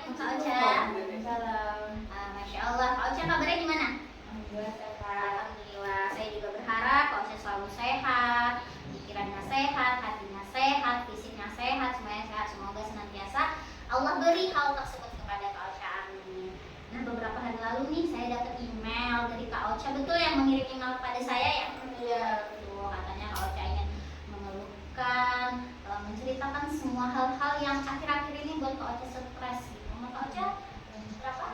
Assalamualaikum Kak Ocha. Waalaikumsalam. Masya Allah, Kak Ocha kabarnya gimana? Alhamdulillah sehat. Alhamdulillah, saya juga berharap Kak Ocha selalu sehat, pikirannya sehat, hatinya sehat, fisiknya sehat, semuanya sehat. Semoga senantiasa Allah beri hal tersebut kepada Kak Ocha, amin. Nah, beberapa hari lalu nih saya dapat email dari Kak Ocha, betul yang mengirim email kepada saya ya? Iya. Betul, katanya Kak Ocha ingin mengeluhkan, menceritakan semua hal-hal yang akhir-akhir ini buat Kak Ocha stres gitu. Umur Kak Ocha berapa?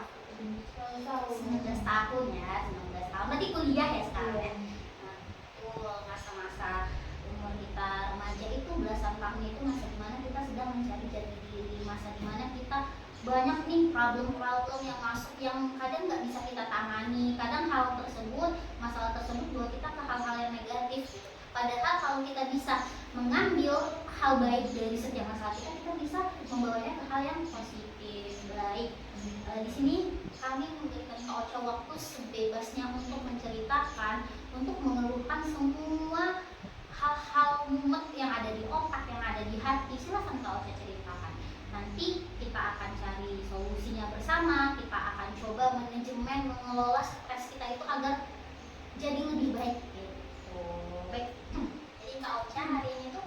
19 tahun ya, 19 tahun. Berarti kuliah ya sekarang ya. Nah, itu masa-masa umur kita remaja itu, belasan tahun itu masa dimana kita sedang mencari jati diri, masa dimana kita banyak nih problem-problem yang masuk yang kadang nggak bisa kita tangani. Kadang hal tersebut, masalah tersebut bawa kita ke hal-hal yang negatif gitu. Padahal kalau kita bisa mengambil hal baik dari setiap masalah kita bisa membawanya ke hal yang positif, baik. Di sini kami memberikan Kak Ocha waktu sebebasnya untuk menceritakan, untuk mengeluhkan semua hal-hal mumet yang ada di otak, yang ada di hati. Silahkan Kak Ocha ceritakan. Nanti kita akan cari solusinya bersama. Kita akan coba manajemen, mengelola stres kita itu agar jadi lebih baik gitu. Baik. Jadi Kak Ocha hari ini tuh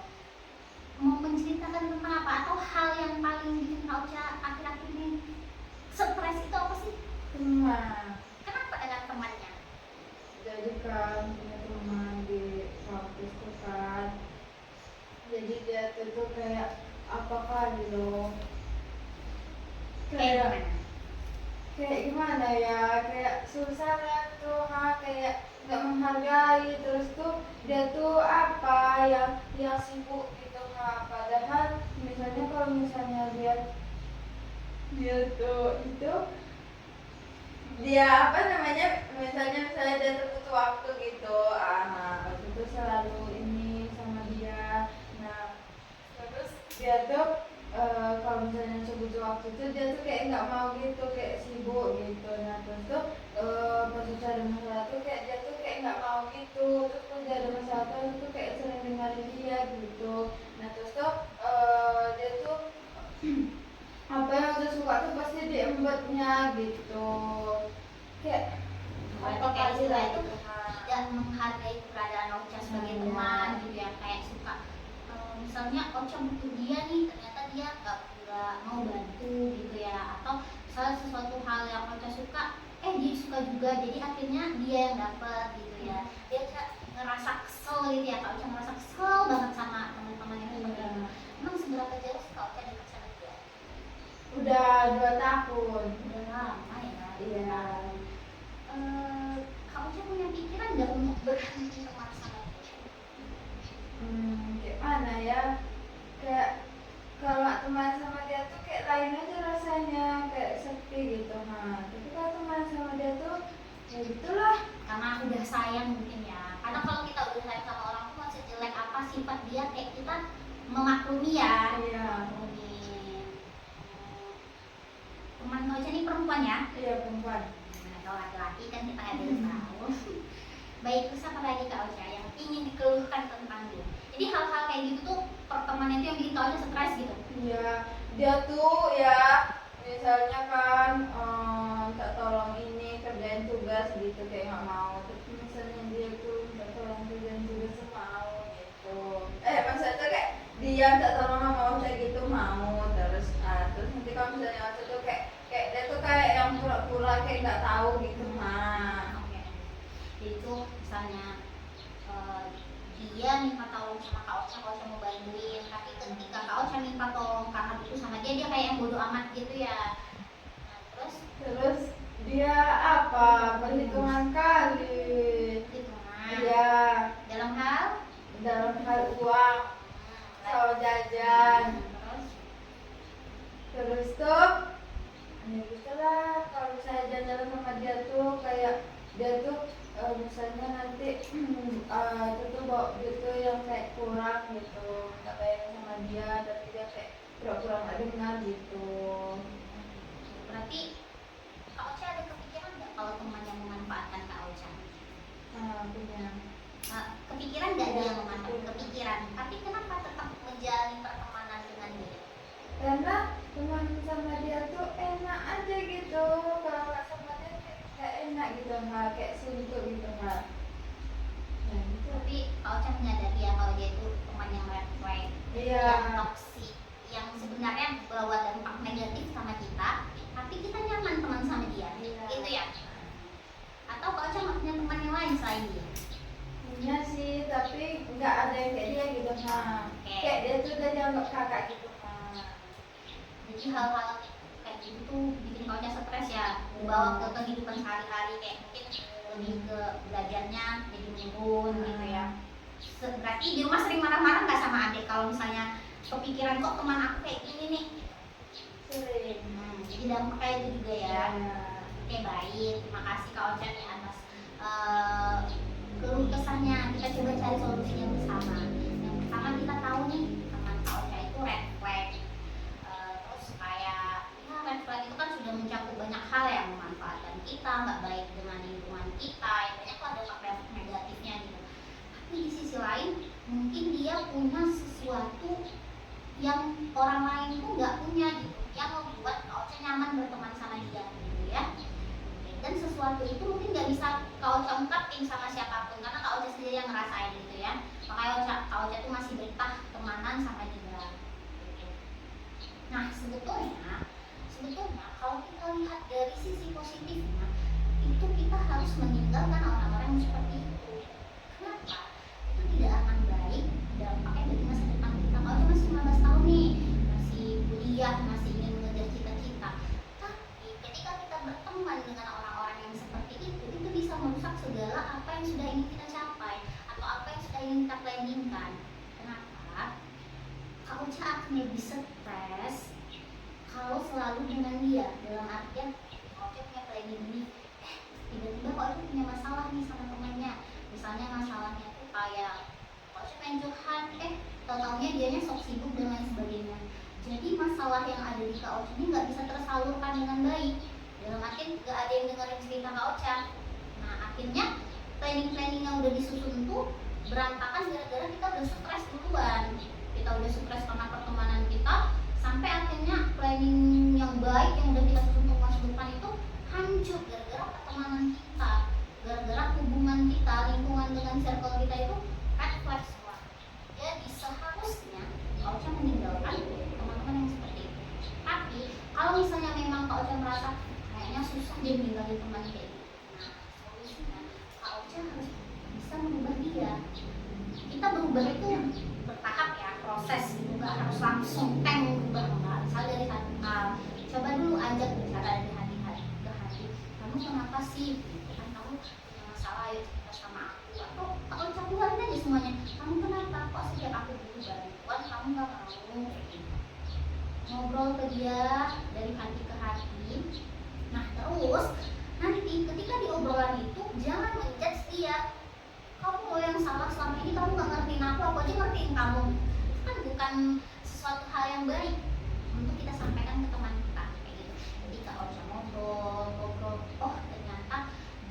mau menceritakan tentang apa, atau hal yang paling bikin Kak Ocha akhir-akhir ini stres itu apa sih? Teman. Kenapa dengan temannya? Jadi kan punya teman di kampus tuh kan. Jadi dia tuh kayak apakah gitu. Kayak gimana ya, kayak susah lah tuh, kayak nggak menghargai. Terus tuh dia tuh apa yang sibuk gitu, padahal misalnya kalau misalnya dia tuh itu dia apa namanya, misalnya dia tuh butuh waktu gitu, waktu itu selalu ini sama dia. Nah terus dia tuh kalau misalnya butuh waktu itu dia tuh kayak nggak mau gitu, kayak sibuk gitu. Nah terus tuh pas udah ada masalah tuh kayak dia tuh kayak nggak mau gitu. Terus pas dia ada masalah tuh kayak sering dengerin dia gitu. Nah terus tuh dia tuh apa yang udah suka tuh pasti diembatnya gitu. Kayak Berarti kayak istilah itu tidak menghargai keberadaan Ocha sebagai teman gitu ya, kayak suka misalnya Ocha butuh dia nih, ternyata dia nggak mau bantu gitu ya, atau misalnya sesuatu hal yang Ocha suka dia suka juga, jadi akhirnya dia yang dapat gitu ya. Dia ngerasa kesel gitu ya, Kak Ocha ngerasa kesel banget sama teman-teman yang seperti itu. Emang seberapa jauh sih Kak Ocha dekat sama dia? Udah 2 tahun. Udah lama ya. Iya. Kak Ocha punya pikiran nggak untuk berhenti teman sama dia? Kayak mana ya, kayak kalau teman sama dia tuh kayak lain aja rasanya, kayak sepi gitu. Tapi kalau teman sama dia tuh ya gitulah, Karena udah sayang mungkin ya. Karena kalau kita udah sayang sama orang tuh, masih jelek apa sifat dia, kayak kita memaklumi ya. Iya. Teman Kak Ocha ini perempuan ya? Iya, perempuan. Kalau laki-laki kan kita nggak bisa tahu. Baik, terus apa lagi Kak Ocha yang ingin dikeluhkan tentang dia? Jadi hal-hal kayak gitu tuh, pertemanan itu yang bikin Kak Ocha stres gitu? Iya, dia tuh ya misalnya kan tak tolong ini kerjain tugas gitu, kayak nggak mau. Terus misalnya dia tuh tak tolong kerjain tugas mau gitu. Maksudnya tuh kayak dia tak tolong nggak mau kayak gitu mau. Terus nanti kalau misalnya waktu tuh kayak dia tuh kayak yang pura-pura kayak nggak tahu gitu Oke. Jadi itu misalnya dia minta tolong sama Kak Ocha mau bantuin, tapi ketika Kak Ocha minta tolong karena itu sama dia kayak yang bodoh amat gitu ya. Nah, terus dia apa, perhitungan kali. Iya, dalam hal uang atau jajan. Terus tuh ya gitulah, kalau misalnya jalan sama dia tuh kayak dia tuh misalnya nanti itu tuh bawa gitu yang kayak kurang gitu, nggak bayar sama dia, tapi dia kayak pura-pura nggak dengar gitu. Berarti Kak Ocha ada kepikiran nggak kalau teman yang memanfaatkan Kak Ocha? Punya. Kepikiran nggak dia memanfaatkan? Kepikiran, tapi kenapa tetap menjalin pertemanan dengan dia? Karena teman sama dia tuh enak enak gitu kayak suntuk gitu nah gitu. Tapi Kak Ocha menyadari ya kalau dia itu teman yang red flag, Iya. yang toksik, yang sebenarnya bawa dampak negatif sama kita, tapi kita nyaman teman sama dia. Iya. Itu ya. Atau Kak Ocha nggak punya teman yang lain selain dia? Punya sih, tapi nggak ada yang kayak dia gitu nah. Oke. Kayak dia tuh udah dianggap kakak gitu nah. Jadi hal-hal kayak gitu tuh bikin Kak Ocha stres ya, bawa ke kehidupan sehari-hari, kayak mungkin lebih ke belajarnya jadi menurun gitu ya. Berarti di rumah sering marah-marah nggak sama adik kalau misalnya kepikiran kok teman aku kayak gini nih? Sering. Jadi dampaknya itu juga ya. Iya. Oke, baik, terima kasih Kak Ocha nih atas keluh kesahnya. Kita coba cari solusinya bersama. Yang pertama kita tahu nih teman Kak Ocha itu red flag. Terus kayak ya red flag itu kan sudah mencakup banyak hal yang memanfaatkan kita, nggak baik dengan lingkungan kita, ya banyak lah dampak negatifnya gitu. Tapi di sisi lain mungkin dia punya sesuatu yang orang lain tuh nggak punya gitu, yang membuat Kak Ocha nyaman berteman sama dia gitu ya. Dan sesuatu itu mungkin nggak bisa Kak Ocha ungkapin sama siapapun karena Kak Ocha sendiri yang ngerasain gitu ya. Makanya Kak Ocha tuh masih betah temanan sama dia. Nah sebetulnya kalau kita lihat dari sisi positifnya, itu kita harus meninggalkan orang-orang yang seperti itu. Kenapa? Itu tidak akan baik dampaknya bagi masa depan kita. Kalau masih 15 tahun nih, masih kuliah, masih ingin mengejar cita-cita, tapi ketika kita berteman dengan orang-orang yang seperti itu bisa merusak segala apa yang sudah ingin kita capai atau apa yang sudah ingin kita planningkan. Kenapa? Kak Ocha akan lebih stres kalau selalu dengan dia, dalam artian Kak Ocha punya planning ini, tiba-tiba Kak Ocha punya masalah nih sama temannya. Misalnya masalahnya tuh kayak Kak Ocha pengen curhat, tau-taunya dianya sok sibuk dan lain sebagainya. Jadi masalah yang ada di Kak Ocha ini nggak bisa tersalurkan dengan baik. Dalam artian nggak ada yang dengerin cerita Kak Ocha. Nah akhirnya planning yang udah disusun tuh berantakan gara-gara kita udah stres duluan. Kita udah stres karena pertemanan kita, sampai akhirnya planning yang baik yang udah kita susun untuk masa depan itu hancur gara-gara pertemanan kita, gara-gara hubungan kita, lingkungan dengan circle kita itu red flag semua. Jadi seharusnya Kak Ocha meninggalkan teman-teman yang seperti itu. Tapi kalau misalnya memang Kak Ocha merasa kayaknya susah dia meninggalin teman kayak gitu, nah solusinya Kak Ocha harus bisa mengubah dia. Kita berubah itu bertahap ya, proses gitu, nggak harus langsung berubah enggak. Misalnya dari hati, coba dulu ajak bicara dari hati ke hati. Kamu kenapa sih? Kan kamu punya masalah ya, cerita sama aku. Atau Kak Ocha keluarin aja semuanya. Kamu kenapa? Kok setiap aku butuh bantuan kamu nggak mau? Ngobrol ke dia dari hati ke hati. Nah terus nanti ketika di obrolan itu jangan menjudge dia. Kamu loh yang salah selama ini, kamu gak ngertiin aku aja ngertiin kamu. Itu kan bukan sesuatu hal yang baik untuk kita sampaikan ke teman kita kayak gitu. Jadi Kak Ocha ngobrol, oh ternyata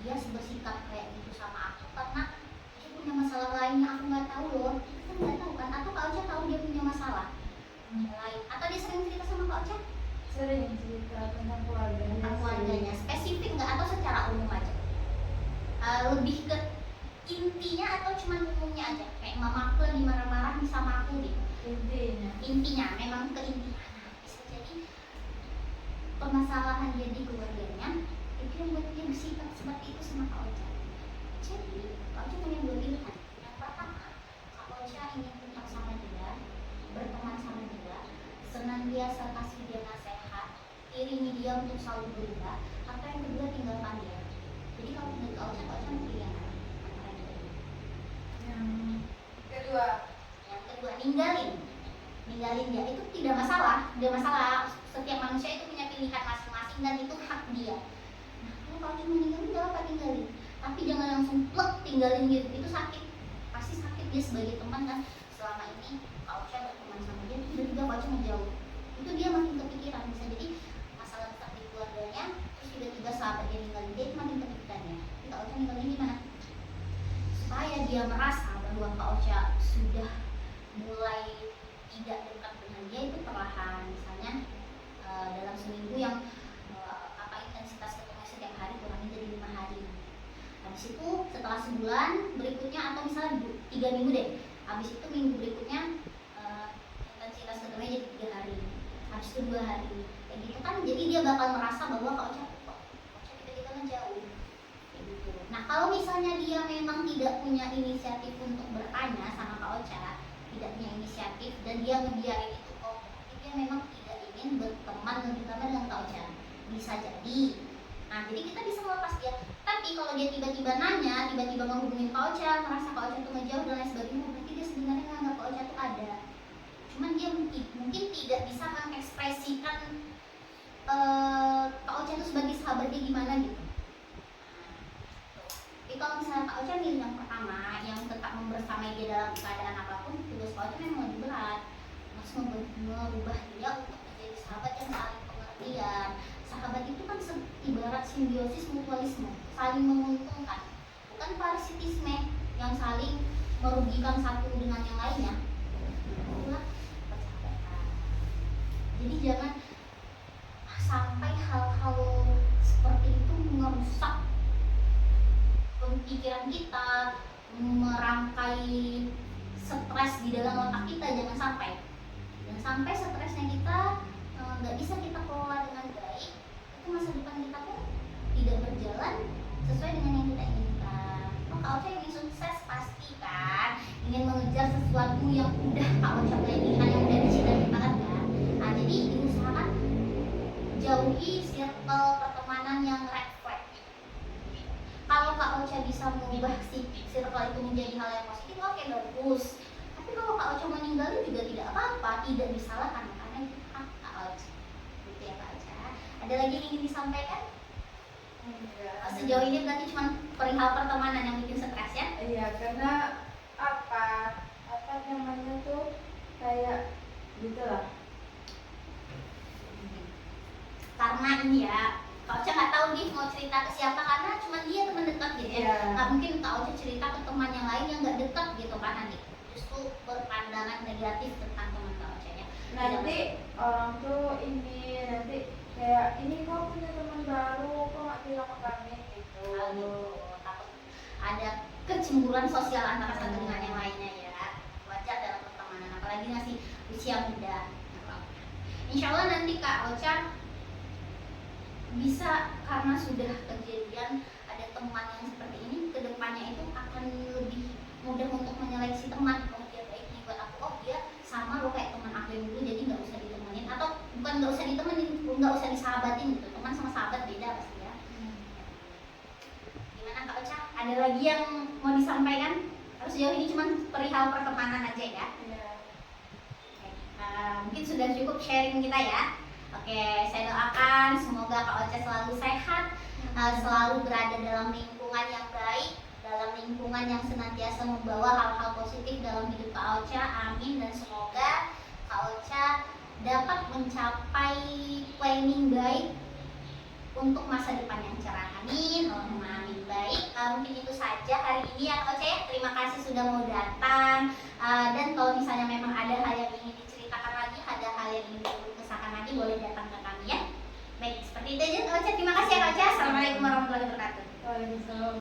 dia bersikap kayak gitu sama aku karena dia punya masalah lain yang aku nggak tahu loh. Kita nggak tahu kan? Atau Kak Ocha tahu dia punya masalah lain? Atau dia sering cerita sama Kak Ocha? Sering cerita tentang keluarganya. Tentang keluarganya, spesifik nggak atau secara umum aja? Lebih ke intinya atau cuma umumnya aja, kayak mama aku lagi marah-marah nih sama aku gitu. Intinya memang ke intinya. Nah, bisa jadi permasalahan dia di keluarganya itu yang buat dia bersikap seperti itu sama Kak Ocha. Jadi Kak Ocha punya dua pilihan. Yang pertama, Kak Ocha ingin tetap sama dia, berteman sama dia, senantiasa kasih dia nasihat, iringi dia untuk selalu berubah. Atau yang kedua, tinggalkan dia. Jadi kalau menurut Kak Ocha pilih yang mana? Yang kedua, ninggalin dia itu tidak masalah. Setiap manusia itu punya pilihan masing-masing dan itu hak dia. Nah kalau cuma ninggalin gak apa tinggalin, tapi jangan langsung plek tinggalin gitu, itu sakit, pasti sakit dia sebagai teman kan. Selama ini Kak Ocha berteman sama dia, tiba-tiba Kak Ocha ngejauh, itu dia makin kepikiran. Bisa jadi masalah besar di keluarganya, terus tiba-tiba sahabat dia ninggalin dia, itu makin kepikiran ya. Kak Ocha ninggalin gimana? Supaya dia merasa bahwa Kak Ocha sudah mulai tidak dekat dengan dia, itu perlahan. Misalnya dalam seminggu yang intensitas ketemu setiap hari kurangin jadi 5 hari Habis itu setelah sebulan berikutnya atau misalnya 3 minggu deh, habis itu minggu berikutnya intensitas ketemunya jadi 3 hari, habis itu 2 hari, kayak gitu kan. Jadi dia bakal merasa bahwa Kak Ocha tiba-tiba ngejauh kayak gitu. Nah kalau misalnya dia memang tidak punya inisiatif untuk bertanya sama Kak Ocha, tidak punya inisiatif dan dia ngebiarin itu, oh berarti dia memang tidak ingin berteman lebih lama dengan Kak Ocha, bisa jadi. Nah jadi kita bisa melepas dia. Tapi kalau dia tiba-tiba nanya, tiba-tiba menghubungin Kak Ocha, merasa Kak Ocha tuh ngejauh dan lain sebagainya, berarti dia sebenarnya nganggap Kak Ocha tuh ada. Cuman dia mungkin tidak bisa mengekspresikan Kak Ocha tuh sebagai sahabat dia gimana gitu. Jadi kalau misalnya Kak Ocha milih yang pertama, yang tetap membersamai dia dalam keadaan apapun, tugas Kak Ocha memang lebih berat. Mas merubah dia untuk menjadi sahabat yang saling pengertian. Sahabat itu kan ibarat simbiosis mutualisme, saling menguntungkan, bukan parasitisme yang saling merugikan satu dengan yang lainnya. Itulah persahabatan. Jadi jangan sampai hal-hal seperti itu merusak pemikiran kita, merangkai stres di dalam otak kita. Jangan sampai stresnya kita nggak bisa kita kelola dengan baik, itu masa depan kita pun tidak berjalan sesuai dengan yang kita inginkan. Kak Ocha ingin sukses pasti kan, ingin mengejar sesuatu yang udah Kak Ocha planningan, yang udah dicita-citakan kan. Nah jadi diusahakan jauhi circle pertemanan yang red flag. Kalau Kak Ocha bisa mengubah si circle itu menjadi hal yang positif, oke bagus. Tapi kalau Kak Ocha meninggalin juga tidak apa-apa, tidak disalahkan, karena itu hak Kak Ocha. Gitu ya Kak Ocha. Ada lagi yang ingin disampaikan? Sejauh ini berarti cuma perihal pertemanan yang bikin stres ya? Iya, karena apa namanya tuh kayak gitulah. Karena ini ya, Kak Ocha nggak tahu nih mau cerita ke siapa karena cuma dia teman dekat gitu ya. Nggak mungkin Kak Ocha cerita ke teman yang lain yang nggak dekat gitu kan, nanti justru berpandangan negatif tentang teman Kak Ocha ya. Nanti orang tuh nanti kayak ini kok punya teman baru, kok nggak bilang ke kami gitu. Takut ada kecemburuan sosial antara satu dengan yang lainnya ya. Wajar dalam pertemanan, apalagi masih usia muda. Insya Allah nanti Kak Ocha bisa, karena sudah kejadian ada teman yang seperti ini, kedepannya itu akan lebih mudah untuk menyeleksi teman. Oh dia baik nih buat aku, oh dia sama loh kayak teman aku yang dulu, jadi nggak usah ditemenin, atau bukan nggak usah ditemenin, nggak usah disahabatin gitu. Teman sama sahabat beda pasti ya. Gimana Kak Ocha? Ada lagi yang mau disampaikan? Harus sejauh ini cuma perihal pertemanan aja ya. Oke, mungkin sudah cukup sharing kita ya. Oke, saya doakan semoga Kak Ocha selalu sehat, selalu berada dalam lingkungan yang baik, dalam lingkungan yang senantiasa membawa hal-hal positif dalam hidup Kak Ocha. Amin. Dan semoga Kak Ocha dapat mencapai planning baik untuk masa depan yang cerah. Amin. Allahumma amin. Baik, mungkin itu saja hari ini ya Kak Ocha ya. Terima kasih sudah mau datang. Dan kalau misalnya memang ada hal yang ingin diceritakan lagi, ada hal yang ingin dikesakan lagi, boleh datang ke kami ya. Baik, seperti itu aja Kak Ocha. Terima kasih ya Kak Ocha. Assalamualaikum warahmatullahi wabarakatuh. Waalaikumsalam.